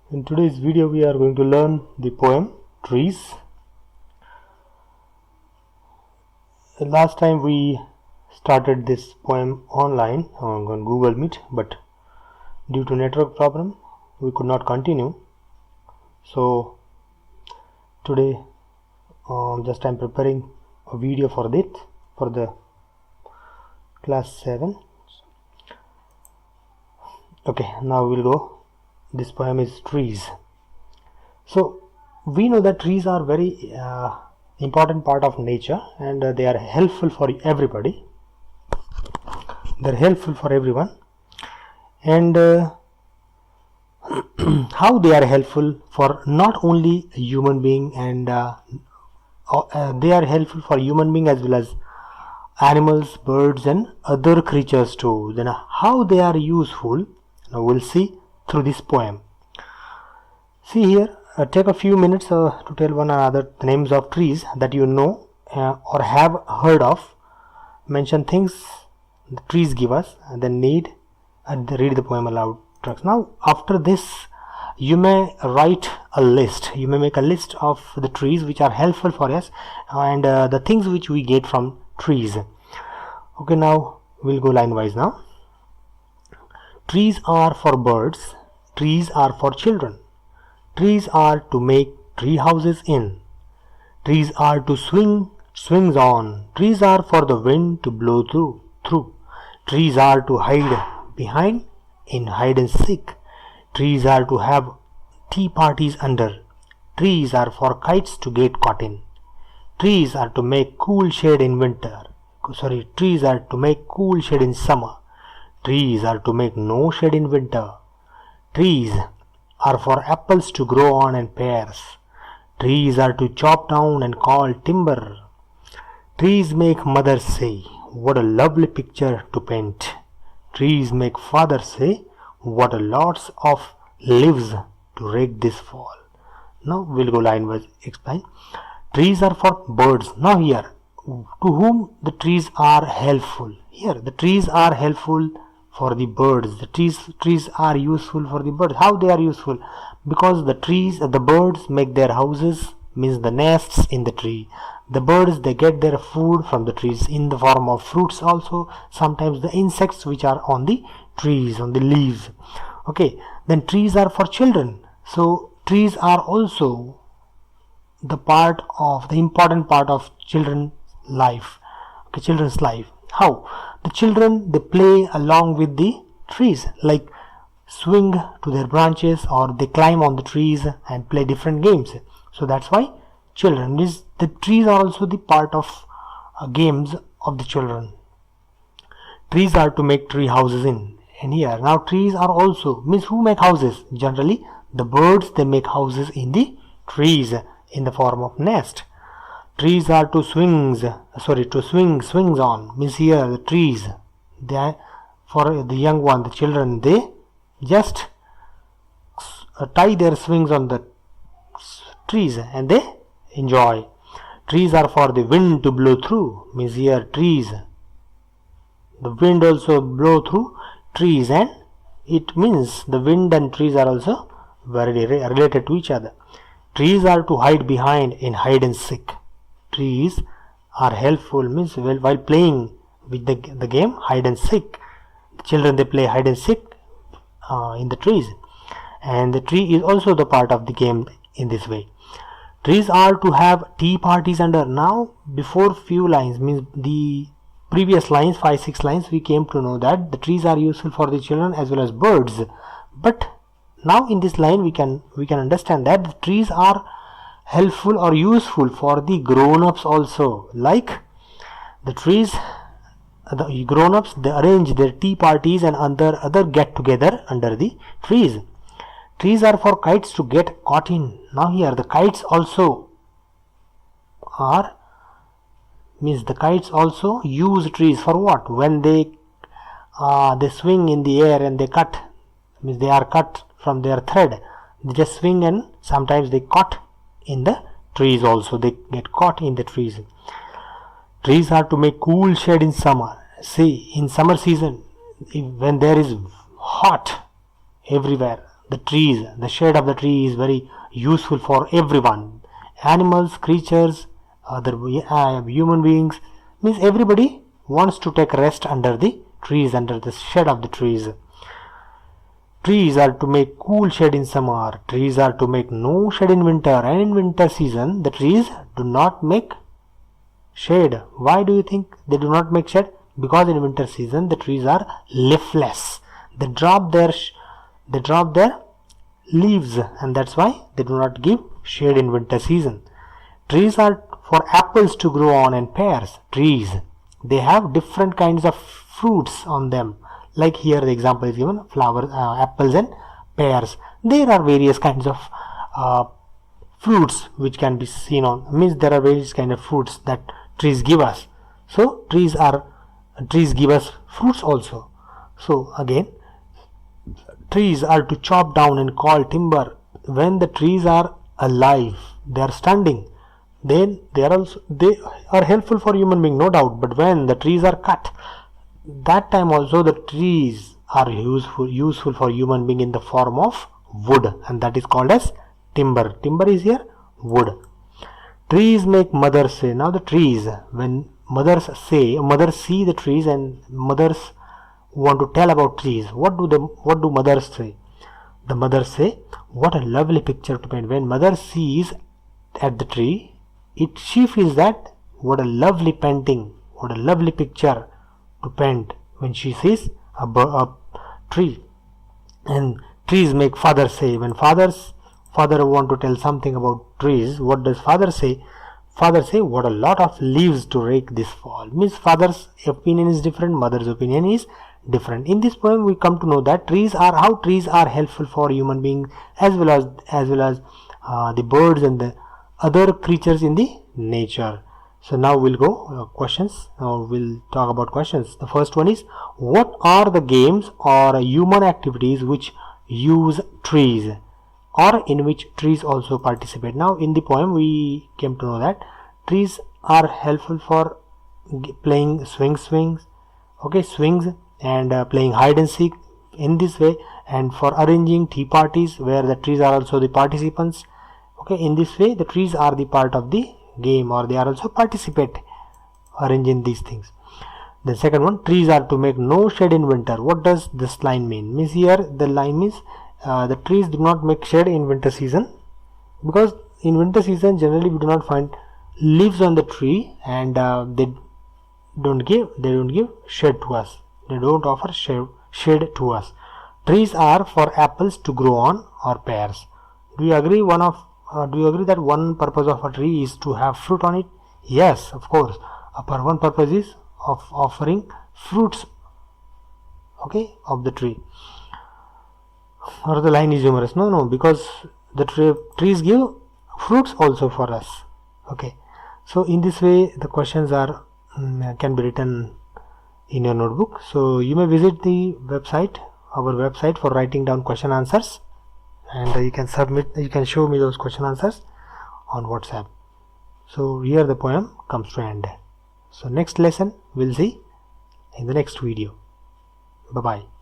In today's video we are going to learn the poem Trees. Last time we started this poem online on Google Meet, but due to network problem we could not continue. So today just I'm preparing a video for the class 7. Okay, now we'll go. This poem is Trees. So we know that trees are very important part of nature, and they are helpful for everybody. They're helpful for everyone, and how they are helpful for not only a human being, and they are helpful for human being as well as animals, birds and other creatures too. Then how they are useful, now we'll see through this poem. See here, take a few minutes to tell one another the names of trees that you know or have heard of. Mention things the trees give us, and then read the poem aloud. Now after this you may write a list. You may make a list of the trees which are helpful for us, and the things which we get from trees. Okay, now we'll go line wise now. Trees are for birds, trees are for children, trees are to make tree houses in, trees are to swings on, trees are for the wind to blow through, trees are to hide behind in hide and seek, trees are to have tea parties under, trees are for kites to get caught in, trees are to make cool shade in winter, trees are to make cool shade in summer, trees are to make no shade in winter, trees are for apples to grow on and pears, trees are to chop down and call timber, trees make mothers say, what a lovely picture to paint, trees make fathers say, what a lots of leaves to rake this fall. Now we'll go line wise explain. Trees are for birds. Now here, to whom the trees are helpful? Here the trees are helpful for the birds. The trees are useful for the birds. How they are useful? Because the birds make their houses, means the nests in the tree. The birds, they get their food from the trees in the form of fruits also, sometimes the insects which are on the trees, on the leaves. Okay, then trees are for children. So trees are also the important part of children's life. Okay, children's life. How? The children, they play along with the trees, like swing to their branches, or they climb on the trees and play different games. So that's why children, the trees are also the part of games of the children. Trees are to make tree houses in. And here now trees are also, means who make houses? Generally the birds, they make houses in the trees in the form of nest. Trees are to swings on, means here the trees, they are for the young one, the children, they just tie their swings on the trees and they enjoy. Trees are for the wind to blow through, means here trees, the wind also blow through trees, and it means the wind and trees are also very related to each other. Trees are to hide behind in hide and seek. Trees are helpful, means while playing with the game hide and seek. The children, they play hide and seek in the trees, and the tree is also the part of the game in this way. Trees are to have tea parties under. Now before few lines, means the previous lines, 5-6 lines, we came to know that the trees are useful for the children as well as birds, but now in this line we can understand that the trees are helpful or useful for the grown-ups also. Like the trees, the grown-ups, they arrange their tea parties and other get together under the trees. Trees are for kites to get caught in. Now here the kites also are, means the kites also use trees for what? When they swing in the air and they cut, means they are cut from their thread, they just swing and sometimes they caught in the trees also, they get caught in the trees. Trees are to make cool shade in summer. See, in summer season, when there is hot everywhere, the trees, the shade of the tree is very useful for everyone. Animals, creatures, other human beings, means everybody wants to take rest under the trees, under the shade of the trees. Trees are to make cool shade in summer. Trees are to make no shade in winter. And in winter season, the trees do not make shade. Why do you think they do not make shade? Because in winter season, the trees are leafless. They drop their leaves, and that's why they do not give shade in winter season. Trees are for apples to grow on and pears. Trees, they have different kinds of fruits on them. Like here the example is given, flowers, apples and pears. There are various kinds of fruits which can be seen on, means there are various kind of fruits that trees give us. So trees give us fruits also. So again, trees are to chop down and call timber. When the trees are alive, they are standing, then they are helpful for human being, no doubt. But when the trees are cut, that time also the trees are useful for human being in the form of wood, and that is called as timber. Timber is here wood. Trees make mothers say. Now the trees, when mothers see the trees, and mothers want to tell about trees, what do mothers say? The mothers say, what a lovely picture to paint. When mother sees at the tree, she feels that what a lovely painting, what a lovely picture to paint when she sees a tree. And trees make father say. When father want to tell something about trees, what does father say? Father say, what a lot of leaves to rake this fall. Means father's opinion is different, mother's opinion is different. In this poem we come to know that trees are helpful for human beings as well as the birds and the other creatures in the nature. So now we'll go questions. Now we'll talk about questions. The first one is, what are the games or human activities which use trees, or in which trees also participate? Now in the poem we came to know that trees are helpful for playing swings, and playing hide and seek in this way, and for arranging tea parties where the trees are also the participants. In this way the trees are the part of the game, or they are also participate arranging these things. The second one, trees are to make no shade in winter. What does this line mean? Means here the line means the trees do not make shade in winter season, because in winter season generally we do not find leaves on the tree, and they don't give shade to us. They don't offer shade to us. Trees are for apples to grow on or pears. Do you agree that one purpose of a tree is to have fruit on it? Yes, of course. One purpose is of offering fruits, of the tree. Or the line is humorous? No, because the trees give fruits also for us. So in this way the questions are can be written in your notebook. So you may visit our website for writing down question answers, and you can show me those question answers on WhatsApp. So here the poem comes to end. So next lesson we'll see in the next video. Bye bye.